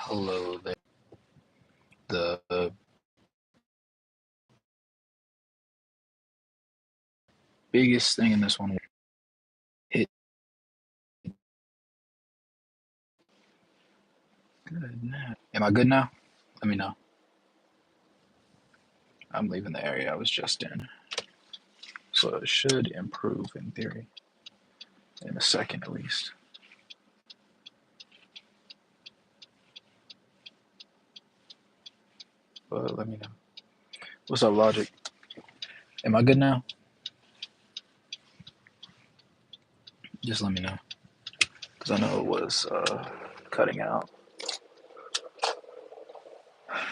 Hello there. The biggest thing in this one hit good now. Am I good now? Let me know. I'm leaving the area I was just in. So it should improve in theory. In a second at least. But let me know. What's up, Logic? Am I good now? Just let me know. Because I know it was cutting out.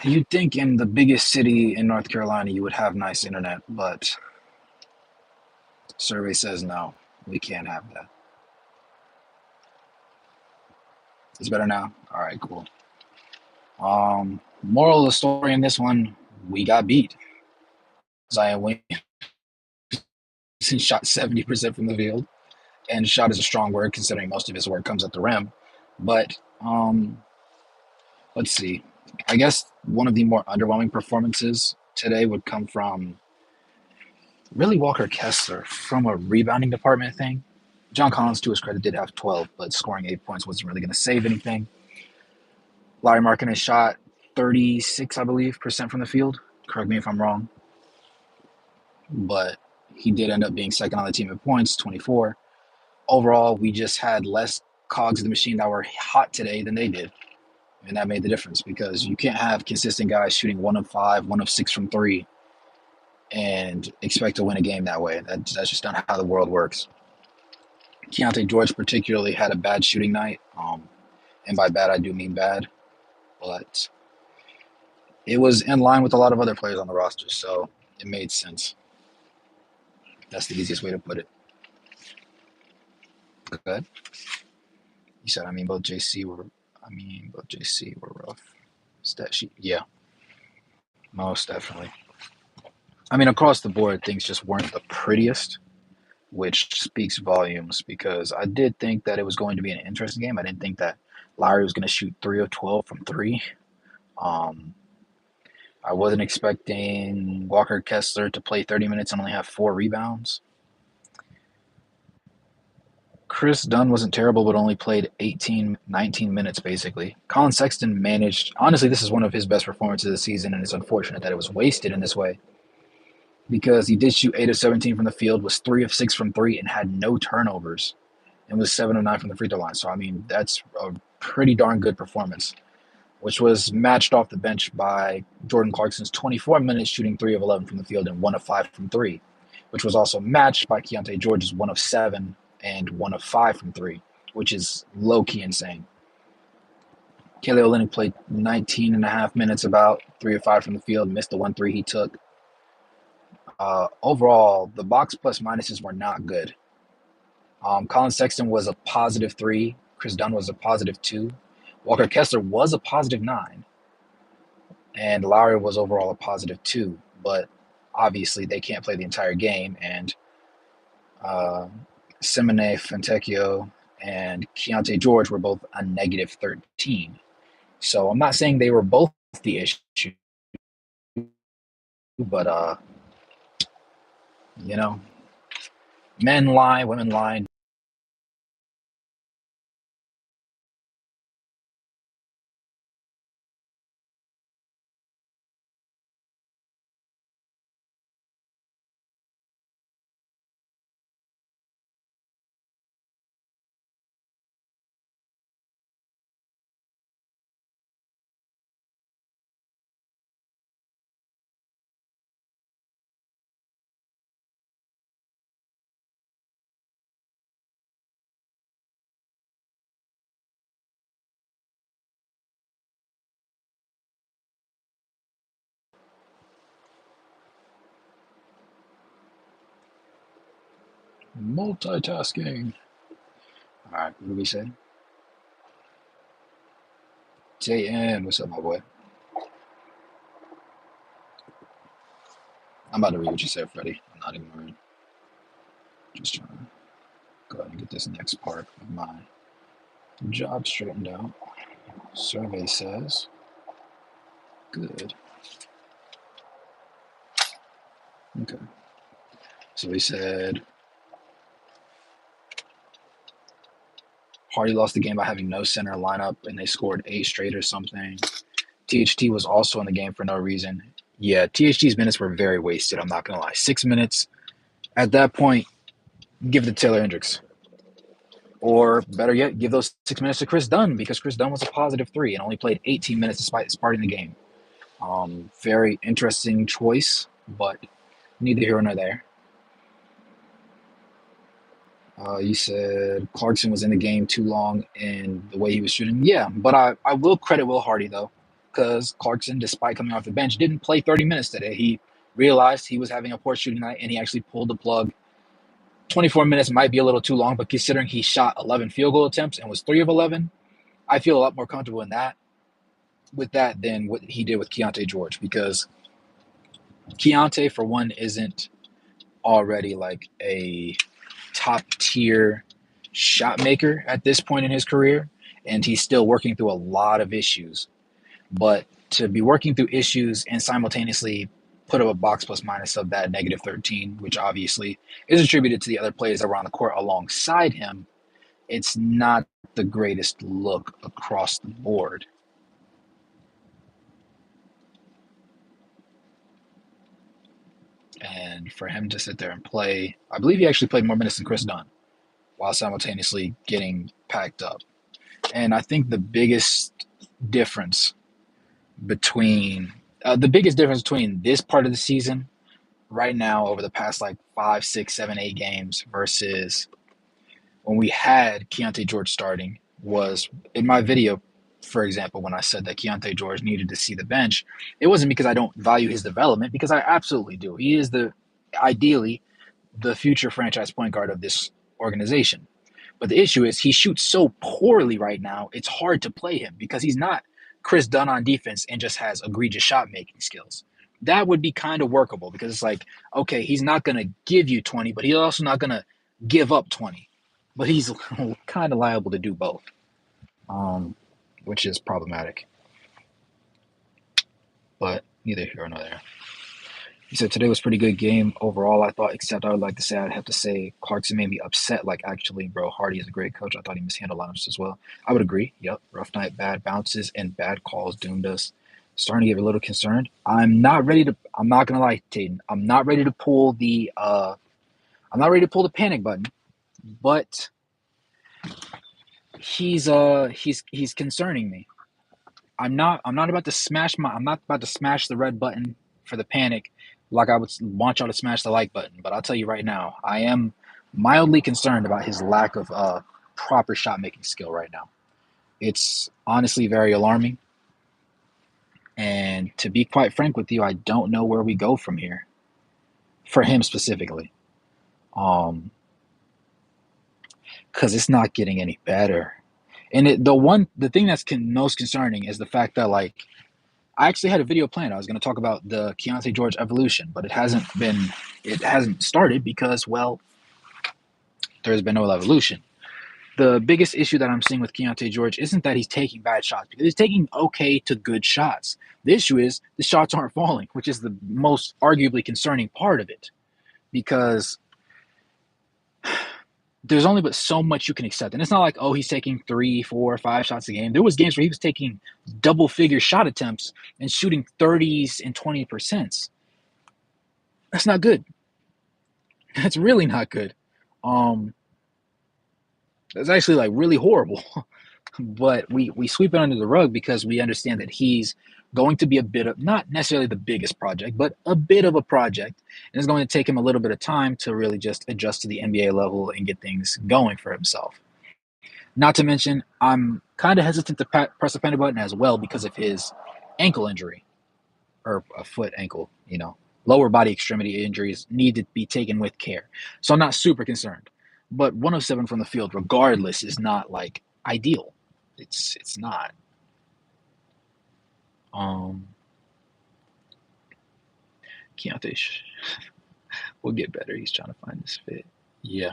You'd think in the biggest city in North Carolina you would have nice internet, but survey says no. We can't have that. It's better now? Alright, cool. Moral of the story in this one, we got beat. Zion Williamson shot 70% from the field, and shot is a strong word considering most of his work comes at the rim. But let's see. I guess one of the more underwhelming performances today would come from really Walker Kessler from a rebounding department thing. John Collins, to his credit, did have 12, but scoring 8 points wasn't really going to save anything. Larry Markkinen shot 36, I believe, percent from the field. Correct me if I'm wrong. But he did end up being second on the team in points, 24. Overall, we just had less cogs of the machine that were hot today than they did. And that made the difference because you can't have consistent guys shooting 1 of 5, 1 of 6 from 3 and expect to win a game that way. That's just not how the world works. Keontae George particularly had a bad shooting night. And by bad, I do mean bad. But it was in line with a lot of other players on the roster, so it made sense. That's the easiest way to put it. Good. You said, both JC were rough. Stat sheet, yeah, most definitely. Across the board, things just weren't the prettiest, which speaks volumes because I did think that it was going to be an interesting game. I didn't think that Lowry was going to shoot 3 of 12 from 3. I wasn't expecting Walker Kessler to play 30 minutes and only have 4 rebounds. Chris Dunn wasn't terrible, but only played 19 minutes basically. Collin Sexton managed, honestly, this is one of his best performances of the season, and it's unfortunate that it was wasted in this way because he did shoot 8 of 17 from the field, was 3 of 6 from 3, and had no turnovers, and was 7 of 9 from the free throw line. So, that's a pretty darn good performance, which was matched off the bench by Jordan Clarkson's 24 minutes shooting 3 of 11 from the field and 1 of 5 from 3, which was also matched by Keontae George's 1 of 7 and 1 of 5 from 3, which is low-key insane. Kelly Olynyk played 19 and a half minutes, about 3 of 5 from the field, missed the 1-3 he took. Overall, the box plus minuses were not good. Collin Sexton was a positive 3. Chris Dunn was a positive 2. Walker Kessler was a positive 9. And Lowry was overall a positive 2. But obviously, they can't play the entire game. And Simone Fontecchio and Keontae George were both a negative 13. So I'm not saying they were both the issue, but men lie, women lie. Multitasking. All right, what do we say? JN, what's up, my boy? I'm about to read what you said, Freddie. I'm not ignoring. Just trying to go ahead and get this next part of my job straightened out. Survey says good. Okay. So he said Hardy lost the game by having no center lineup, and they scored 8 straight or something. THT was also in the game for no reason. Yeah, THT's minutes were very wasted. I'm not gonna lie. 6 minutes. At that point, give it to Taylor Hendricks. Or better yet, give those 6 minutes to Chris Dunn because Chris Dunn was a positive 3 and only played 18 minutes despite starting the game. Very interesting choice, but neither here nor there. You said Clarkson was in the game too long and the way he was shooting. Yeah, but I will credit Will Hardy, though, because Clarkson, despite coming off the bench, didn't play 30 minutes today. He realized he was having a poor shooting night, and he actually pulled the plug. 24 minutes might be a little too long, but considering he shot 11 field goal attempts and was 3 of 11, I feel a lot more comfortable with that than what he did with Keontae George, because Keontae, for one, isn't already like a top tier shot maker at this point in his career, and he's still working through a lot of issues. But to be working through issues and simultaneously put up a box plus minus of that negative 13, which obviously is attributed to the other players that were on the court alongside him, it's not the greatest look across the board. And for him to sit there and play, I believe he actually played more minutes than Chris Dunn while simultaneously getting packed up. And I think the biggest difference between this part of the season right now over the past like 5, 6, 7, 8 games versus when we had Keontae George starting was in my video, for example, when I said that Keontae George needed to see the bench, it wasn't because I don't value his development, because I absolutely do. He is ideally the future franchise point guard of this organization. But the issue is he shoots so poorly right now, it's hard to play him because he's not Chris Dunn on defense and just has egregious shot making skills. That would be kind of workable because it's like, okay, he's not going to give you 20, but he's also not going to give up 20. But he's kind of liable to do both, which is problematic. But neither here nor there. He said today was a pretty good game overall, I thought, except I would like to say I'd have to say Clarkson made me upset. Like, actually, bro, Hardy is a great coach. I thought he mishandled lineups as well. I would agree. Yep. Rough night, bad bounces, and bad calls doomed us. Starting to get a little concerned. I'm not gonna lie, Tatum. I'm not ready to pull the panic button, but he's concerning me. I'm not about to smash the red button for the panic like I would want y'all to smash the like button. But I'll tell you right now, I am mildly concerned about his lack of proper shot making skill right now. It's honestly very alarming. And to be quite frank with you, I don't know where we go from here for him specifically. Because it's not getting any better. And the thing that's most concerning is the fact that, like, I actually had a video planned. I was going to talk about the Keontae George evolution, but it hasn't started because, well, there's been no evolution. The biggest issue that I'm seeing with Keontae George isn't that he's taking bad shots, because he's taking okay to good shots. The issue is the shots aren't falling, which is the most arguably concerning part of it, because there's only but so much you can accept. And it's not like, oh, he's taking 3, 4, 5 shots a game. There was games where he was taking double-figure shot attempts and shooting 30s and 20%. That's not good. That's really not good. That's actually like really horrible. But we sweep it under the rug because we understand that he's going to be a bit of, not necessarily the biggest project, but a bit of a project. And it's going to take him a little bit of time to really just adjust to the NBA level and get things going for himself. Not to mention, I'm kind of hesitant to press the panic button as well because of his ankle injury, or a foot ankle, lower body extremity injuries need to be taken with care. So I'm not super concerned. But 107 from the field, regardless, is not like ideal. It's not. Keontae will get better. He's trying to find this fit. Yeah.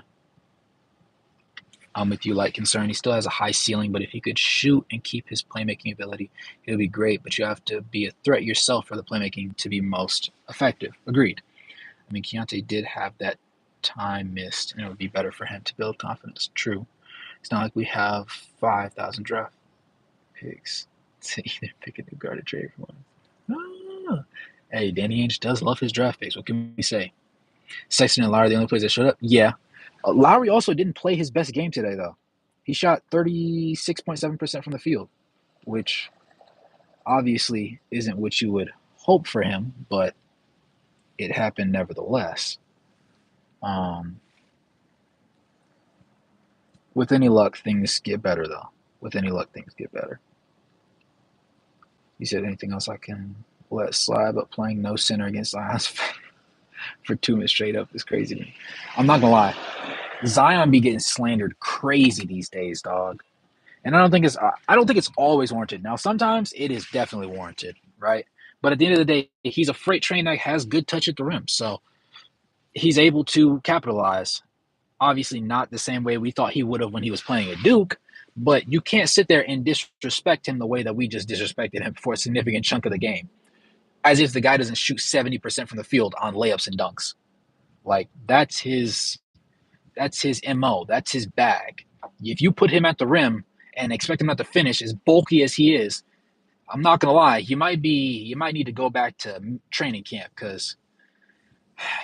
I'm with you, like concern. He still has a high ceiling, but if he could shoot and keep his playmaking ability, it would be great. But you have to be a threat yourself for the playmaking to be most effective. Agreed. I mean, Keontae did have that time missed, and it would be better for him to build confidence. True. It's not like we have 5,000 draft picks to either pick a new guard or trade for one. Ah. Hey, Danny Ainge does love his draft picks. What can we say? Sexton and Lowry, the only players that showed up? Yeah. Lowry also didn't play his best game today, though. He shot 36.7% from the field, which obviously isn't what you would hope for him, but it happened nevertheless. With any luck, things get better, though. With any luck, things get better. You said anything else I can let slide, but playing no center against Zion's for 2 minutes straight up is crazy to me. I'm not going to lie. Zion be getting slandered crazy these days, dog. And I don't think it's always warranted. Now, sometimes it is definitely warranted, right? But at the end of the day, he's a freight train that has good touch at the rim. So he's able to capitalize. Obviously not the same way we thought he would have when he was playing at Duke, but you can't sit there and disrespect him the way that we just disrespected him for a significant chunk of the game. As if the guy doesn't shoot 70% from the field on layups and dunks. Like, that's his MO. That's his bag. If you put him at the rim and expect him not to finish, as bulky as he is, I'm not gonna lie, you might need to go back to training camp because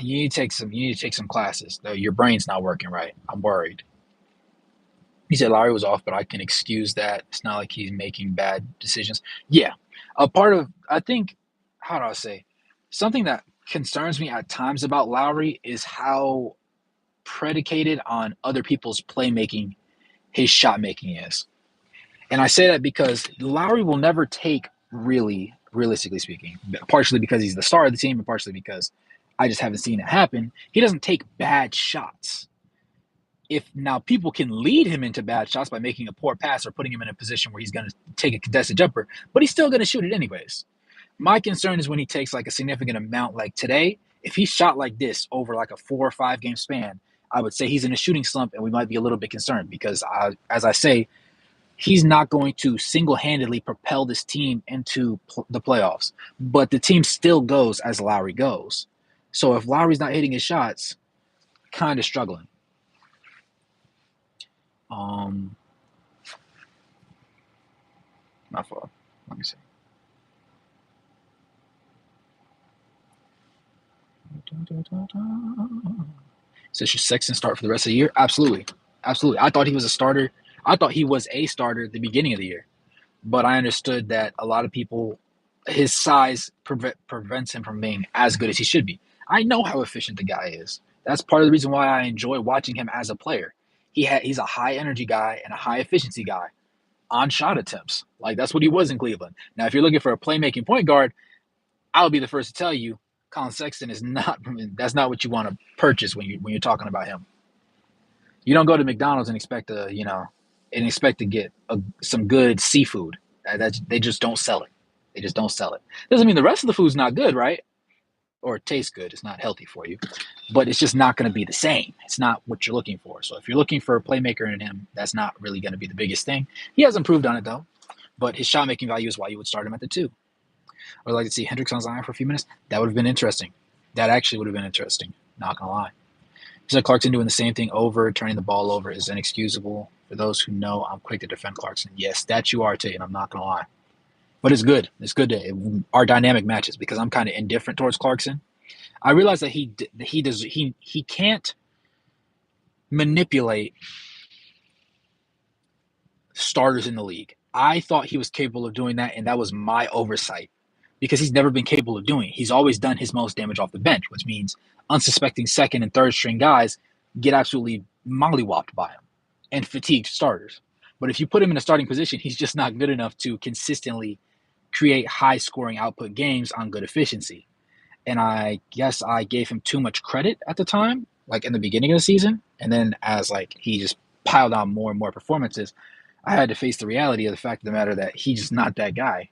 you need to take some classes. Though your brain's not working right. I'm worried. He said Lowry was off, but I can excuse that. It's not like he's making bad decisions. Yeah, a part of I think how do I say something that concerns me at times about Lowry is how predicated on other people's playmaking his shot making is. And I say that because Lowry will never take really, realistically speaking, partially because he's the star of the team and partially because I just haven't seen it happen. He doesn't take bad shots. If now people can lead him into bad shots by making a poor pass or putting him in a position where he's going to take a contested jumper, but he's still going to shoot it anyways. My concern is when he takes like a significant amount like today, if he shot like this over like a 4 or 5 game span, I would say he's in a shooting slump and we might be a little bit concerned because as I say, he's not going to single-handedly propel this team into the playoffs, but the team still goes as Lowry goes. So if Lowry's not hitting his shots, kind of struggling. Not far. Let me see. So should Sexton start for the rest of the year? Absolutely. Absolutely. I thought he was a starter. I thought he was a starter at the beginning of the year. But I understood that a lot of people, his size prevents him from being as good as he should be. I know how efficient the guy is. That's part of the reason why I enjoy watching him as a player. He's a high energy guy and a high efficiency guy on shot attempts. Like that's what he was in Cleveland. Now, if you're looking for a playmaking point guard, I'll be the first to tell you, Collin Sexton is not. That's not what you want to purchase when you're talking about him. You don't go to McDonald's and expect to get some good seafood. They just don't sell it. They just don't sell it. Doesn't mean the rest of the food's not good, right? Or it tastes good. It's not healthy for you, but it's just not going to be the same. It's not what you're looking for. So if you're looking for a playmaker in him, that's not really going to be the biggest thing. He has improved on it though, but his shot making value is why you would start him at the 2. I would like to see Hendricks on Zion for a few minutes. That would have been interesting. That actually would have been interesting. Not going to lie. He said Clarkson doing the same thing over, turning the ball over is inexcusable. For those who know, I'm quick to defend Clarkson. Yes, that you are, Tate, and I'm not going to lie. But it's good. It's good to our dynamic matches because I'm kind of indifferent towards Clarkson. I realize that he can't manipulate starters in the league. I thought he was capable of doing that, and that was my oversight because he's never been capable of doing it. He's always done his most damage off the bench, which means unsuspecting second and third string guys get absolutely mollywopped by him and fatigued starters. But if you put him in a starting position, he's just not good enough to consistently create high-scoring output games on good efficiency. And I guess I gave him too much credit at the time, like in the beginning of the season. And then as like he just piled on more and more performances, I had to face the reality of the fact of the matter that he's just not that guy.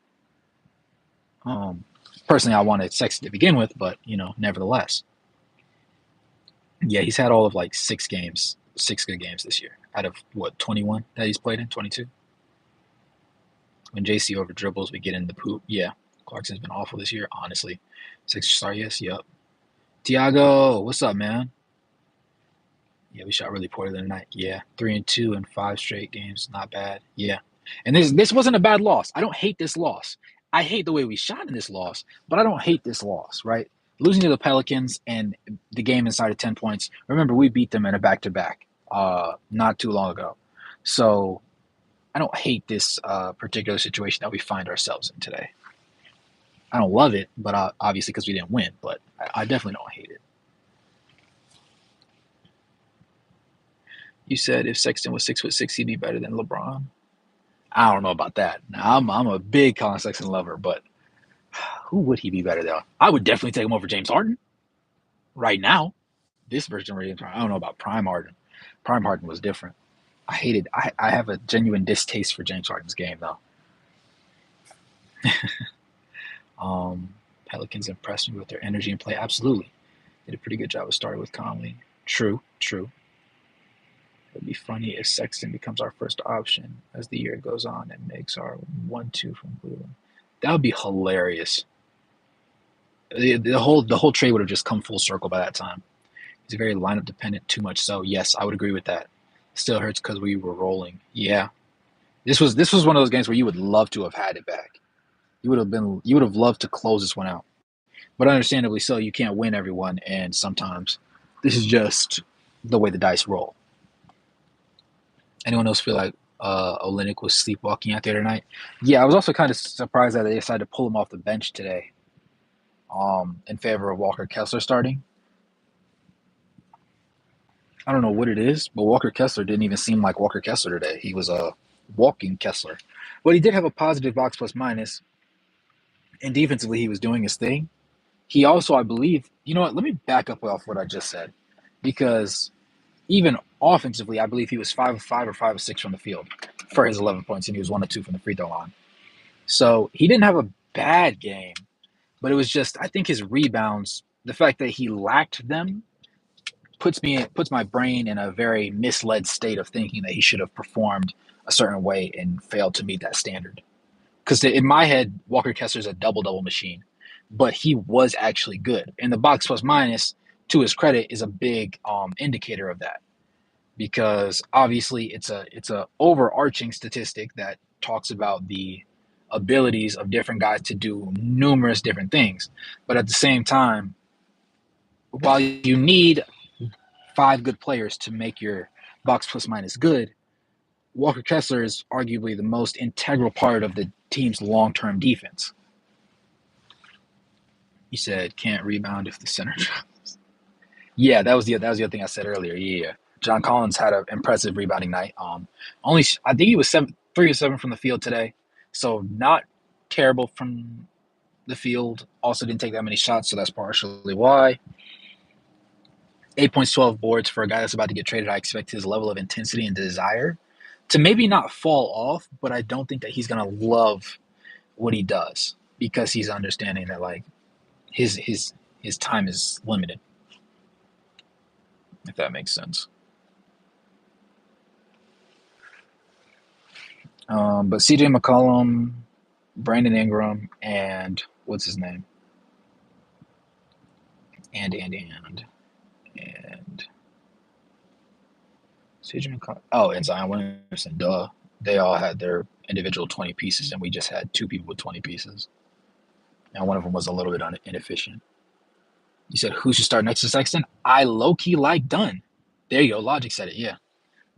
Personally, I wanted Sexton to begin with, but, nevertheless. Yeah, he's had all of like 6 games 6 good games this year out of, 21 that he's played in? 22? When JC over dribbles, we get in the poop. Yeah, Clarkson's been awful this year, honestly. 6-star, yes, yup. Tiago, what's up, man? Yeah, we shot really poorly tonight. Yeah, 3-2 in 5 straight games, not bad. Yeah, and this wasn't a bad loss. I don't hate this loss. I hate the way we shot in this loss, but I don't hate this loss. Right, losing to the Pelicans and the game inside of 10 points. Remember, we beat them in a back-to-back not too long ago. So I don't hate this particular situation that we find ourselves in today. I don't love it, but obviously because we didn't win. But I definitely don't hate it. You said if Sexton was 6'6", he'd be better than LeBron. I don't know about that. Now, I'm a big Collin Sexton lover, but who would he be better than? I would definitely take him over James Harden right now. This version of James Harden. I don't know about Prime Harden. Prime Harden was different. I have a genuine distaste for James Harden's game, though. Pelicans impressed me with their energy and play. Absolutely. Did a pretty good job of starting with Conley. True. It'd be funny if Sexton becomes our first option as the year goes on and makes our 1-2 from Cleveland. That would be hilarious. The whole trade would have just come full circle by that time. He's very lineup dependent, too much so. Yes, I would agree with that. Still hurts because we were rolling. Yeah, this was one of those games where you would love to have had it back. You would have loved to close this one out. But understandably so, you can't win everyone, and sometimes this is just the way the dice roll. Anyone else feel like Olynyk was sleepwalking out there tonight? Yeah, I was also kind of surprised that they decided to pull him off the bench today in favor of Walker Kessler starting. I don't know what it is, but Walker Kessler didn't even seem like Walker Kessler today. He was a walking Kessler. But he did have a positive box plus minus, and defensively he was doing his thing. He also, I believe, you know what, let me back up off what I just said, because even offensively, I believe he was 5 of 5 or 5 of 6 from the field for his 11 points, and he was 1 of 2 from the free throw line. So he didn't have a bad game, but it was just, I think his rebounds, the fact that he lacked them, puts my brain in a very misled state of thinking that he should have performed a certain way and failed to meet that standard. Because in my head, Walker Kessler's a double-double machine, but he was actually good. And the box plus minus, to his credit, is a big indicator of that. Because obviously it's a overarching statistic that talks about the abilities of different guys to do numerous different things. But at the same time, while you need 5 good players to make your box plus minus good, Walker Kessler is arguably the most integral part of the team's long-term defense. You said can't rebound if the center drops. Yeah, that was the other thing I said earlier. Yeah. John Collins had an impressive rebounding night. I think he was 3 of 7 from the field today, so not terrible from the field. Also didn't take that many shots, so that's partially why. 8 points, 12 boards for a guy that's about to get traded. I expect his level of intensity and desire to maybe not fall off, but I don't think that he's gonna love what he does because he's understanding that like his time is limited. If that makes sense. But CJ McCollum, Brandon Ingram, and what's his name? And CJ McCollum. Oh, and Zion Williamson. Duh. They all had their individual 20 pieces, and we just had 2 people with 20 pieces. And one of them was a little bit inefficient. You said who should start next to Sexton? I low-key like Dunn. There you go. Logic said it, yeah.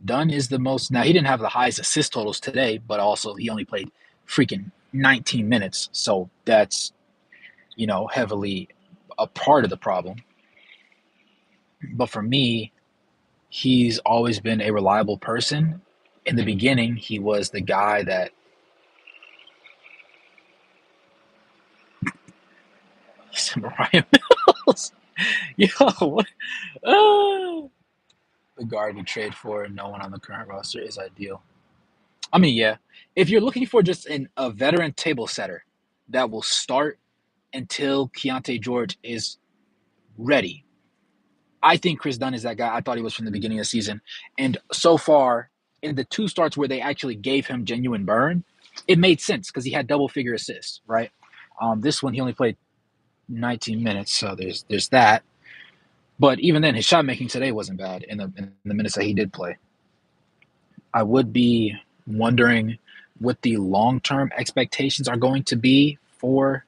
Dunn is the most. Now, he didn't have the highest assist totals today, but also he only played freaking 19 minutes. So that's, heavily a part of the problem. But for me, he's always been a reliable person. In the beginning, he was the guy that. Mariah Mills. Yo, what? The guard we trade for and no one on the current roster is ideal. I mean, yeah. If you're looking for just a veteran table setter that will start until Keontae George is ready, I think Chris Dunn is that guy. I thought he was from the beginning of the season. And so far, in the two starts where they actually gave him genuine burn, it made sense because he had double figure assists, right? This one, he only played 19 minutes, so there's that. But even then, his shot making today wasn't bad in the minutes that he did play. I would be wondering what the long term expectations are going to be for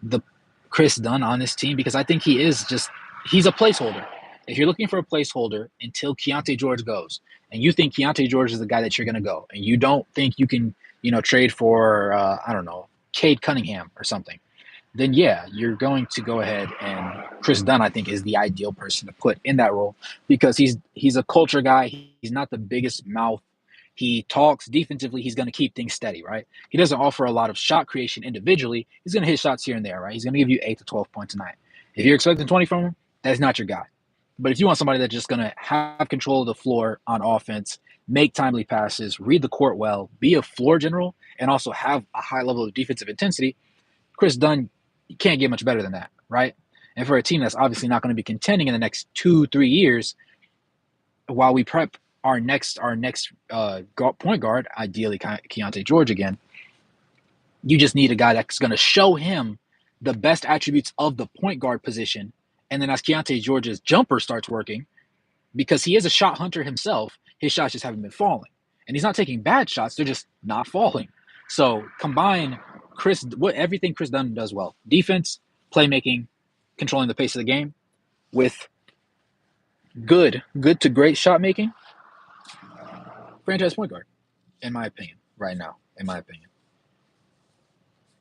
the Chris Dunn on this team because I think he's a placeholder. If you're looking for a placeholder until Keontae George goes, and you think Keontae George is the guy that you're going to go, and you don't think you can, trade for I don't know, Cade Cunningham or something, then yeah, you're going to go ahead and Chris Dunn, I think, is the ideal person to put in that role because he's a culture guy. He's not the biggest mouth. He talks defensively. He's going to keep things steady, right? He doesn't offer a lot of shot creation individually. He's going to hit shots here and there, right? He's going to give you 8 to 12 points a night. If you're expecting 20 from him, that's not your guy. But if you want somebody that's just going to have control of the floor on offense, make timely passes, read the court well, be a floor general, and also have a high level of defensive intensity, Chris Dunn, you can't get much better than that, right? And for a team that's obviously not going to be contending in the next 2-3 years, while we prep our next point guard, ideally Keontae George again, you just need a guy that's going to show him the best attributes of the point guard position. And then as Keontae George's jumper starts working, because he is a shot hunter himself, his shots just haven't been falling. And he's not taking bad shots, they're just not falling. So combine everything Chris Dunn does well. Defense, playmaking, controlling the pace of the game, with good to great shot making, franchise point guard, in my opinion, right now, in my opinion.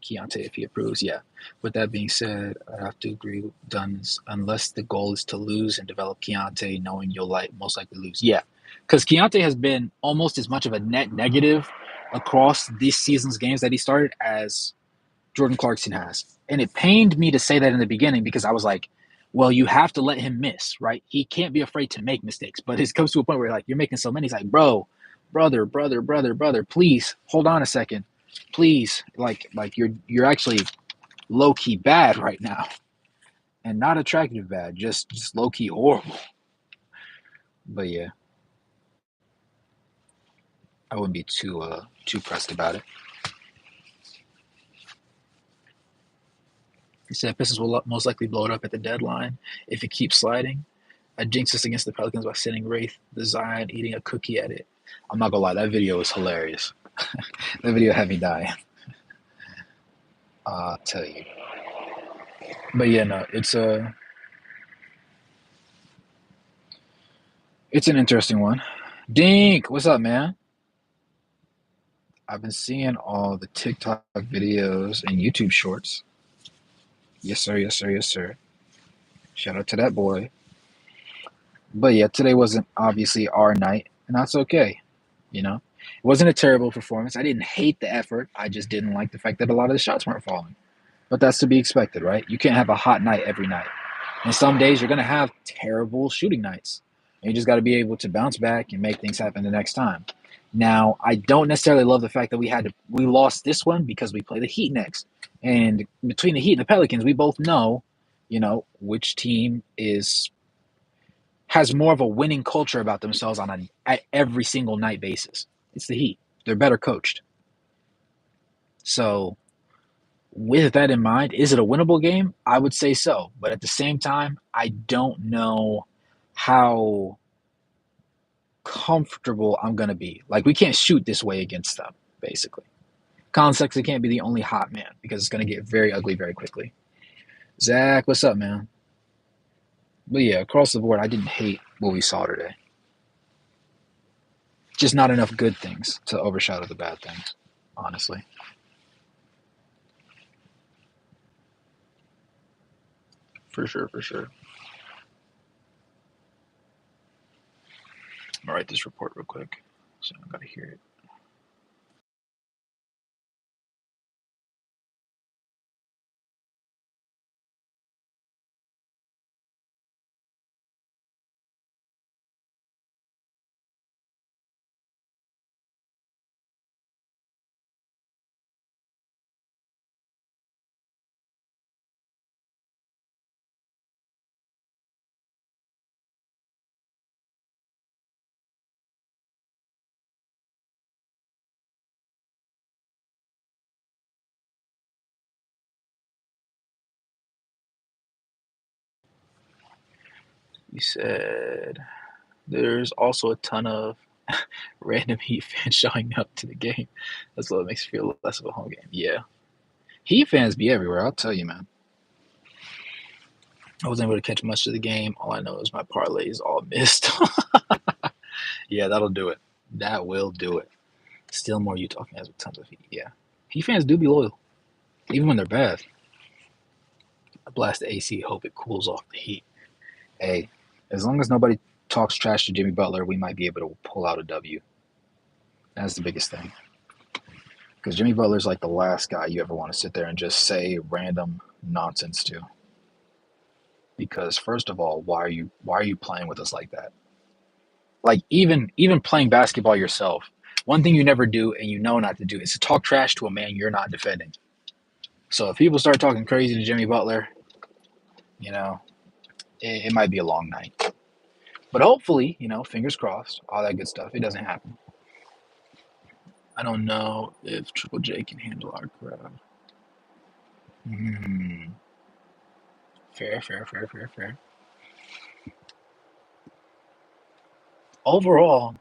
Keontae, if he approves, yeah. With that being said, I have to agree with Dunn's, unless the goal is to lose and develop Keontae, knowing you'll most likely lose. Yeah, because Keontae has been almost as much of a net negative across this season's games that he started as Jordan Clarkson has. And it pained me to say that in the beginning because I was like, well, you have to let him miss, right? He can't be afraid to make mistakes. But it comes to a point where like you're making so many. He's like, brother, please hold on a second. Please, like you're actually low key bad right now, and not attractive bad, just low key horrible. But yeah, I wouldn't be too pressed about it. He said Pistons will most likely blow it up at the deadline if it keeps sliding. I jinxed us against the Pelicans by sending Wraith the Zion eating a cookie at it. I'm not gonna lie, that video was hilarious. That video had me dying. I'll tell you. But yeah, no, it's an interesting one. Dink, what's up, man? I've been seeing all the TikTok videos and YouTube shorts. Yes, sir, yes, sir, yes, sir. Shout out to that boy. But yeah, today wasn't obviously our night, and that's okay. It wasn't a terrible performance. I didn't hate the effort. I just didn't like the fact that a lot of the shots weren't falling. But that's to be expected, right? You can't have a hot night every night. And some days you're going to have terrible shooting nights. And you just got to be able to bounce back and make things happen the next time. Now, I don't necessarily love the fact that we lost this one because we play the Heat next. And between the Heat and the Pelicans, we both know, which team has more of a winning culture about themselves on at every single night basis. It's the Heat. They're better coached. So with that in mind, is it a winnable game? I would say so. But at the same time, I don't know how comfortable I'm going to be. Like, we can't shoot this way against them, basically. Collin Sexton can't be the only hot man because it's going to get very ugly very quickly. Zach, what's up, man? But yeah, across the board, I didn't hate what we saw today. Just not enough good things to overshadow the bad things, honestly. For sure, for sure. I'm going to write this report real quick, so I got to hear it. You said there's also a ton of random Heat fans showing up to the game. That's what makes it feel less of a home game. Yeah. Heat fans be everywhere, I'll tell you, man. I wasn't able to catch much of the game. All I know is my parlays all missed. Yeah, that'll do it. That will do it. Still more Utah fans with tons of Heat. Yeah. Heat fans do be loyal, even when they're bad. I blast the AC, hope it cools off the heat. Hey, as long as nobody talks trash to Jimmy Butler, we might be able to pull out a W. That's the biggest thing. Because Jimmy Butler's like the last guy you ever want to sit there and just say random nonsense to. Because first of all, why are you playing with us like that? Like even playing basketball yourself, one thing you never do and you know not to do is to talk trash to a man you're not defending. So if people start talking crazy to Jimmy Butler, you know, it might be a long night. But hopefully, fingers crossed, all that good stuff, it doesn't happen. I don't know if Triple J can handle our crowd. Fair. Overall,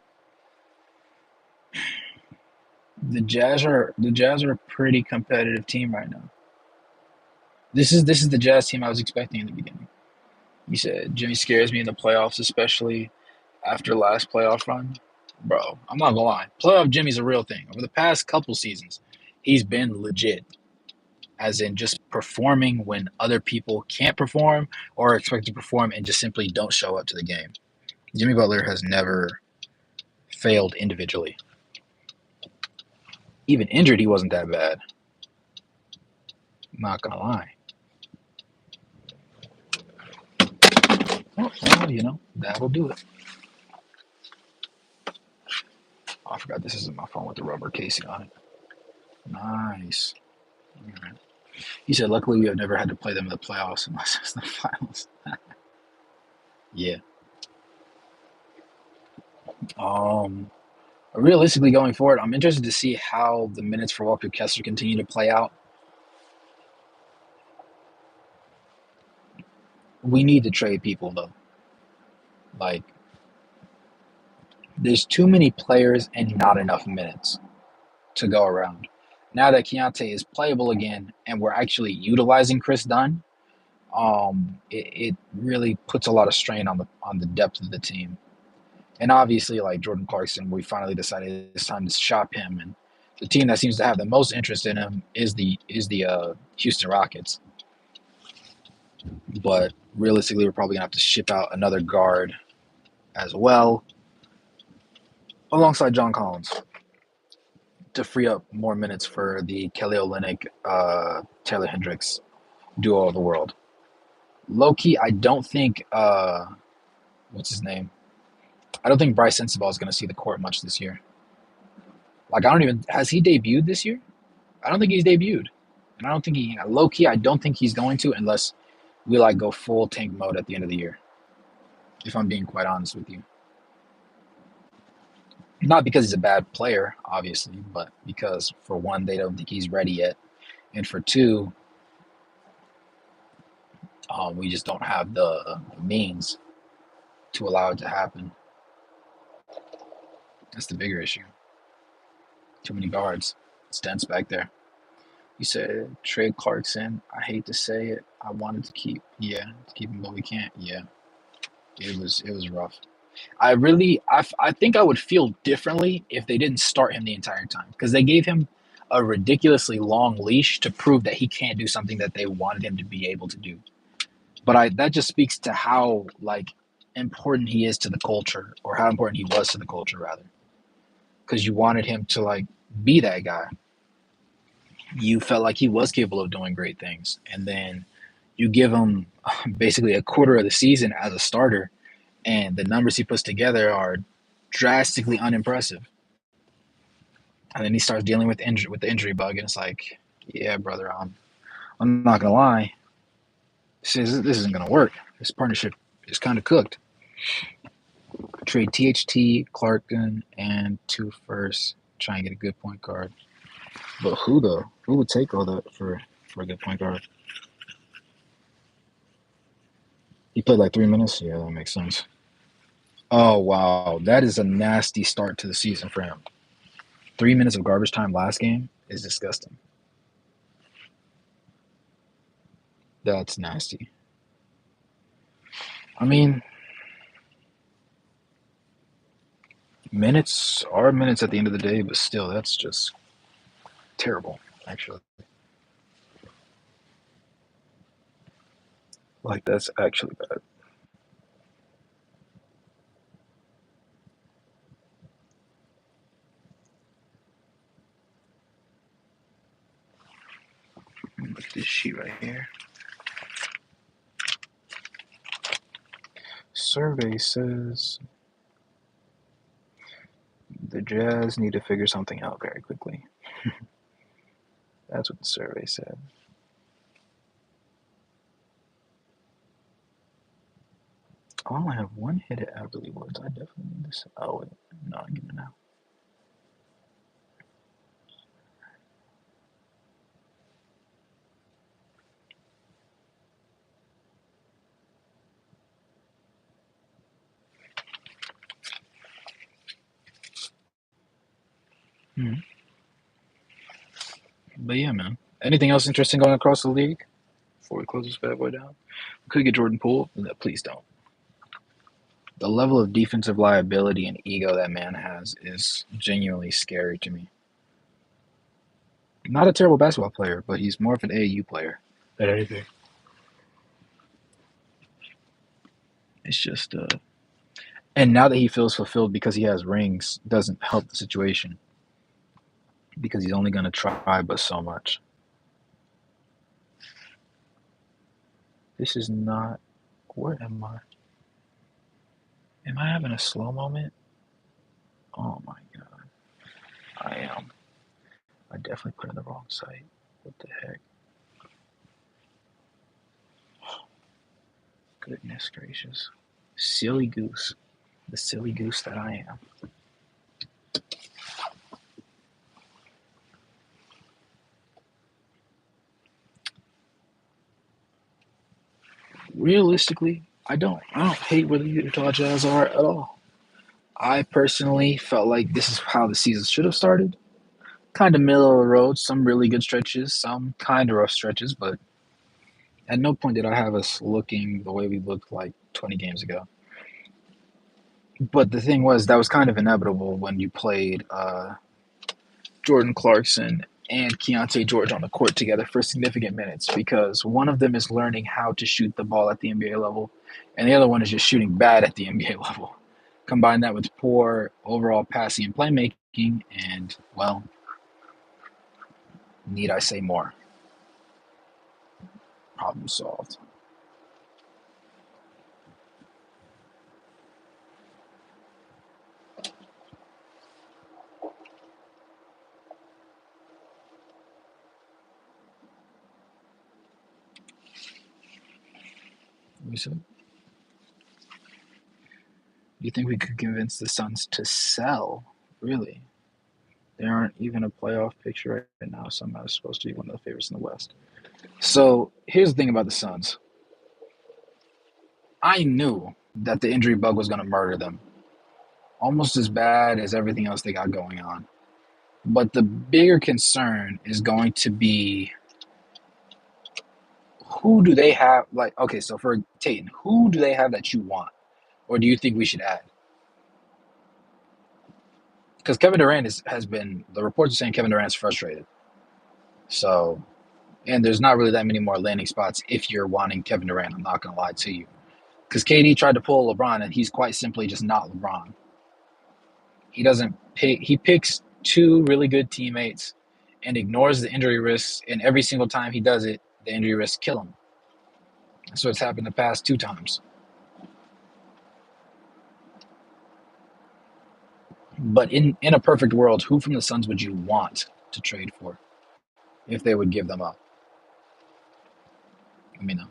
the Jazz are a pretty competitive team right now. This is the Jazz team I was expecting in the beginning. You said Jimmy scares me in the playoffs, especially after last playoff run. Bro, I'm not gonna lie. Playoff Jimmy's a real thing. Over the past couple seasons, he's been legit. As in just performing when other people can't perform or are expected to perform and just simply don't show up to the game. Jimmy Butler has never failed individually. Even injured, he wasn't that bad. Not gonna lie. Well, that'll do it. Oh, I forgot this isn't my phone with the rubber casing on it. Nice. Right. He said, luckily we have never had to play them in the playoffs unless it's the finals. Yeah. Realistically, going forward, I'm interested to see how the minutes for Walker Kessler continue to play out. We need to trade people, though. Like, there's too many players and not enough minutes to go around. Now that Keontae is playable again and we're actually utilizing Chris Dunn, it really puts a lot of strain on the depth of the team. And obviously, like Jordan Clarkson, we finally decided it's time to shop him. And the team that seems to have the most interest in him is the Houston Rockets. But realistically, we're probably gonna have to ship out another guard as well, alongside John Collins, to free up more minutes for the Kelly Olynyk, Taylor Hendricks duo of the world. Low key, I don't think what's his name? I don't think Bryce Sensabaugh is going to see the court much this year. Like, has he debuted this year? I don't think he's debuted. And I don't think low key, I don't think he's going to unless we go full tank mode at the end of the year. If I'm being quite honest with you. Not because he's a bad player, obviously, but because for one, they don't think he's ready yet. And for two, we just don't have the means to allow it to happen. That's the bigger issue. Too many guards. It's dense back there. You said trade Clarkson. I hate to say it. I wanted to keep him, but we can't. Yeah, it was rough. I think I would feel differently if they didn't start him the entire time because they gave him a ridiculously long leash to prove that he can't do something that they wanted him to be able to do. But that just speaks to how important he is to the culture, or how important he was to the culture rather. Because you wanted him to be that guy. You felt like he was capable of doing great things, and then you give him basically a quarter of the season as a starter, and the numbers he puts together are drastically unimpressive. And then he starts dealing with the injury bug, and it's like, yeah, brother, I'm not gonna lie, this isn't gonna work. This partnership is kind of cooked. Trade THT, Clarkson, and 2 firsts. Try and get a good point guard. But who though? Who would take all that for a good point guard? He played like 3 minutes. Yeah, that makes sense. Oh wow, that is a nasty start to the season for him. 3 minutes of garbage time last game is disgusting. That's nasty. I mean, minutes are minutes at the end of the day, but still, that's just terrible, actually. Like, that's actually bad. Look at this sheet right here. Survey says the Jazz need to figure something out very quickly. That's what the survey said. Oh, I only have one hit at Adderley Woods. I definitely need this. Oh, wait. No, I'm getting it now. Hmm. But yeah, man. Anything else interesting going across the league before we close this bad boy down? We could get Jordan Poole. No, please don't. The level of defensive liability and ego that man has is genuinely scary to me. Not a terrible basketball player, but he's more of an AAU player than anything. It's just, and now that he feels fulfilled because he has rings, doesn't help the situation because he's only going to try but so much. This is not. Where am I? Am I having a slow moment? Oh my god. I am. I definitely put in the wrong site. What the heck? Goodness gracious. Silly goose. The silly goose that I am. Realistically, I don't hate where the Utah Jazz are at all. I personally felt like this is how the season should have started. Kind of middle of the road, some really good stretches, some kind of rough stretches, but at no point did I have us looking the way we looked like 20 games ago. But the thing was, that was kind of inevitable when you played Jordan Clarkson and Keontae George on the court together for significant minutes because one of them is learning how to shoot the ball at the NBA level, and the other one is just shooting bad at the NBA level. Combine that with poor overall passing and playmaking, and, well, need I say more? Problem solved. So, do you think we could convince the Suns to sell? Really? They aren't even a playoff picture right now. Somehow they're supposed to be one of the favorites in the West. So here's the thing about the Suns. I knew that the injury bug was going to murder them, almost as bad as everything else they got going on. But the bigger concern is going to be who do they have? Like, okay, so for Tatum, who do they have that you want? Or do you think we should add? Because Kevin Durant has been, the reports are saying Kevin Durant's frustrated. So, and there's not really that many more landing spots if you're wanting Kevin Durant. I'm not going to lie to you. Because KD tried to pull LeBron, and he's quite simply just not LeBron. He doesn't pick. He picks two really good teammates and ignores the injury risks. And every single time he does it, the injury risks kill him. That's what's happened the past 2 times. But in a perfect world, who from the Suns would you want to trade for if they would give them up? Let me know.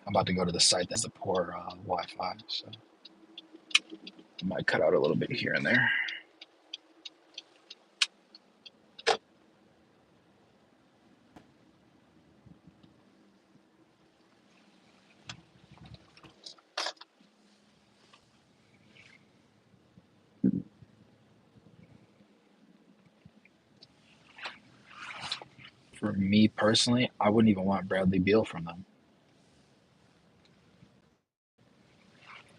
I'm about to go to the site that's a poor Wi-Fi, so I might cut out a little bit here and there. For me personally, I wouldn't even want Bradley Beal from them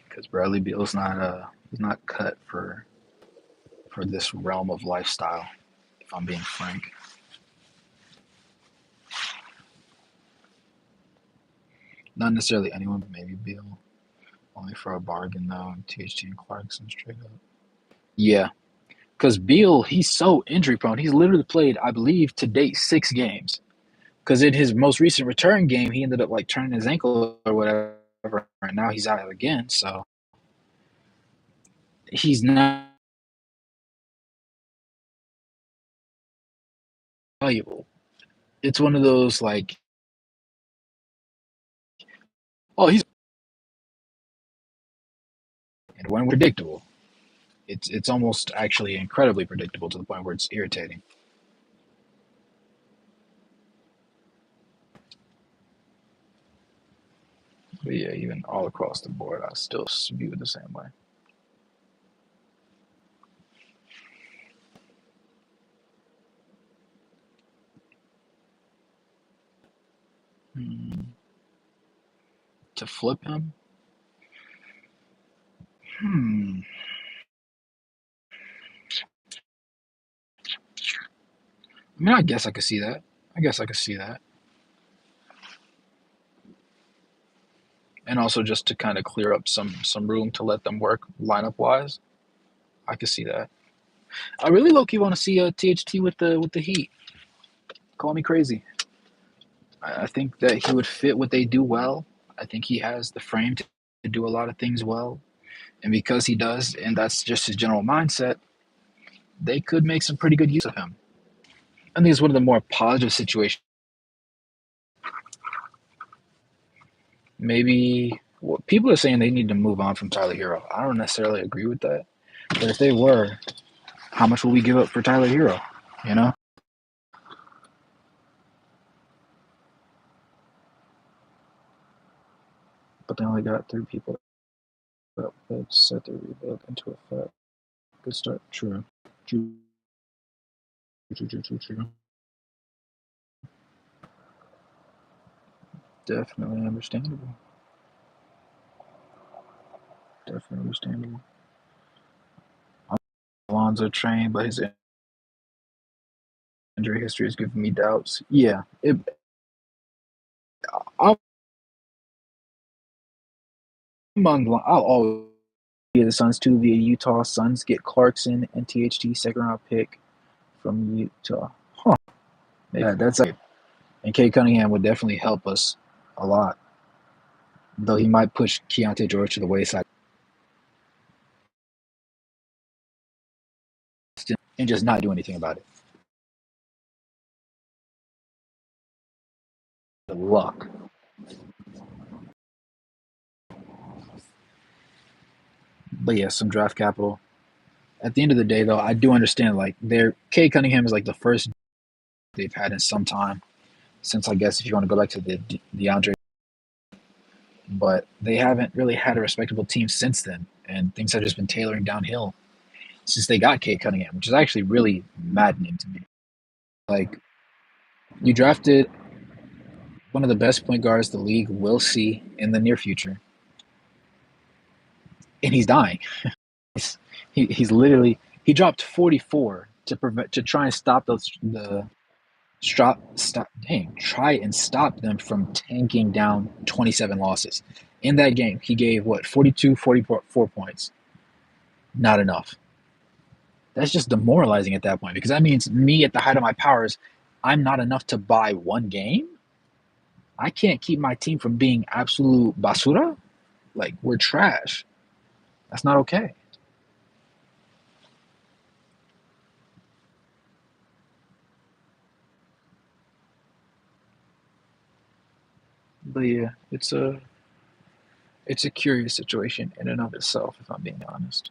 because Bradley Beal's not he's not cut for this realm of lifestyle. If I'm being frank, not necessarily anyone, but maybe Beal. Only for a bargain though. THT and Clarkson straight up. Yeah, because Beal, he's so injury prone. He's literally played, I believe, to date 6 games. Because in his most recent return game, he ended up like turning his ankle or whatever, and now he's out again. So he's not valuable. It's one of those like, oh, he's and when predictable. It's almost actually incredibly predictable to the point where it's irritating. But yeah, even all across the board, I still view it the same way. Hmm. To flip him? Hmm. I mean, I guess I could see that. I guess I could see that. And also just to kind of clear up some room to let them work lineup wise, I could see that. I really low key want to see a THT with the Heat. Call me crazy. I think that he would fit what they do well. I think he has the frame to do a lot of things well, and because he does, and that's just his general mindset, they could make some pretty good use of him. I think it's one of the more positive situations. Maybe well, people are saying they need to move on from Tyler Hero. I don't necessarily agree with that, but if they were, how much will we give up for Tyler Hero? You know, but they only got 3 people that set the rebuild into effect. Good start. True. True. True. True. True. True. Definitely understandable. Definitely understandable. Alonzo trained, but his injury history is giving me doubts. Yeah, I'll, I'll always be the Suns too via Utah. Suns get Clarkson and THT second round pick from Utah. Huh. Yeah, that's like, and Kate Cunningham would definitely help us a lot, though he might push Keontae George to the wayside and just not do anything about it. The luck. But yeah, some draft capital. At the end of the day, though, I do understand like their Kate Cunningham is like the first they've had in some time since I guess if you want to go back to the DeAndre, but they haven't really had a respectable team since then, and things have just been tailoring downhill since they got Kate Cunningham, which is actually really maddening to me. Like you drafted one of the best point guards the league will see in the near future, and he's dying. He's literally he dropped 44 to try and stop the try and stop them from tanking down 27 losses. In that game, he gave what 42, 44 points. Not enough. That's just demoralizing at that point because that means me at the height of my powers, I'm not enough to buy one game. I can't keep my team from being absolute basura. Like we're trash. That's not okay. But yeah, it's a curious situation in and of itself, if I'm being honest.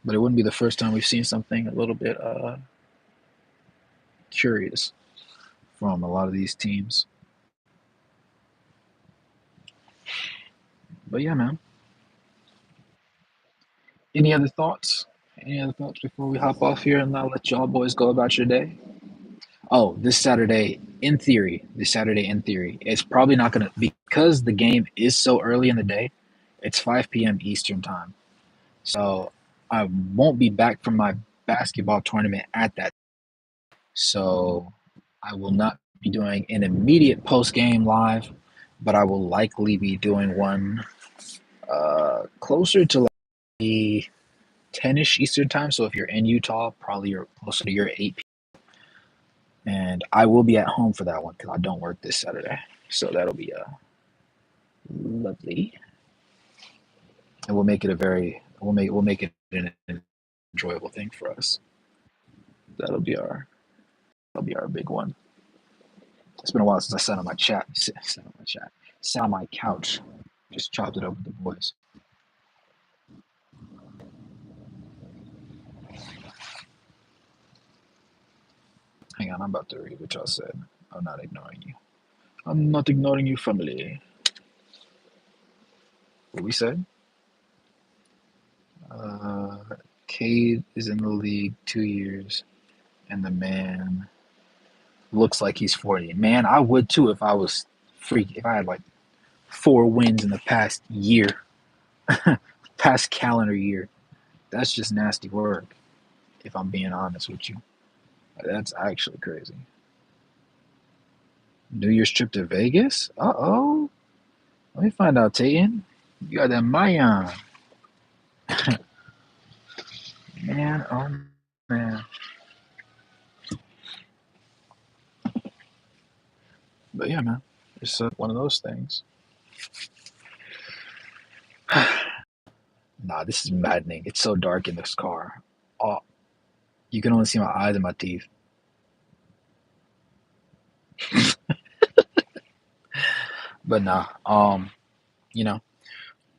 But it wouldn't be the first time we've seen something a little bit curious from a lot of these teams. But yeah, man. Any other thoughts? Any other thoughts before we hop off here and I'll let y'all boys go about your day? Oh, this Saturday in theory, it's probably not going to, because the game is so early in the day, it's 5 p.m. Eastern time. So I won't be back from my basketball tournament at that. So I will not be doing an immediate post game live, but I will likely be doing one closer to like the 10ish Eastern time. So if you're in Utah, probably you're closer to your 8 and I will be at home for that one because I don't work this Saturday. So that'll be lovely, and we'll make it an enjoyable thing for us. That'll be our that'll be our big one. It's been a while since I sat on my sat on my couch, just chopped it up with the boys. Hang on, I'm about to read what y'all said. I'm not ignoring you. I'm not ignoring you, family. What we said? Uh, Cade is in the league 2 years, and the man looks like he's 40. Man, I would too if I was if I had like 4 wins in the past year, past calendar year. That's just nasty work, if I'm being honest with you. That's actually crazy. New Year's trip to Vegas? Uh oh. Let me find out, Tatum. You got that Mayan. Man, oh man. But yeah, man. It's one of those things. Nah, this is maddening. It's so dark in this car. Oh, you can only see my eyes and my teeth. But nah, you know,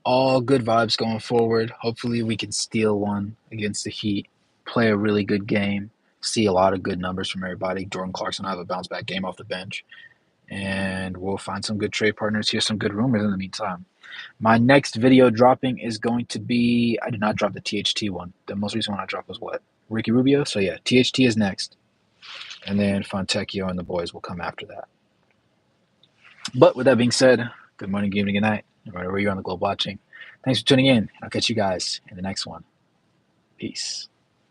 all good vibes going forward. Hopefully, we can steal one against the Heat, play a really good game, see a lot of good numbers from everybody. Jordan Clarkson will have a bounce back game off the bench, and we'll find some good trade partners. Hear some good rumors in the meantime. My next video dropping is going to be, I did not drop the THT one. The most recent one I dropped was what? Ricky Rubio? So yeah, THT is next. And then Fontecchio and the boys will come after that. But with that being said, good morning, good evening, good night, no matter where you're on the globe watching. Thanks for tuning in. I'll catch you guys in the next one. Peace.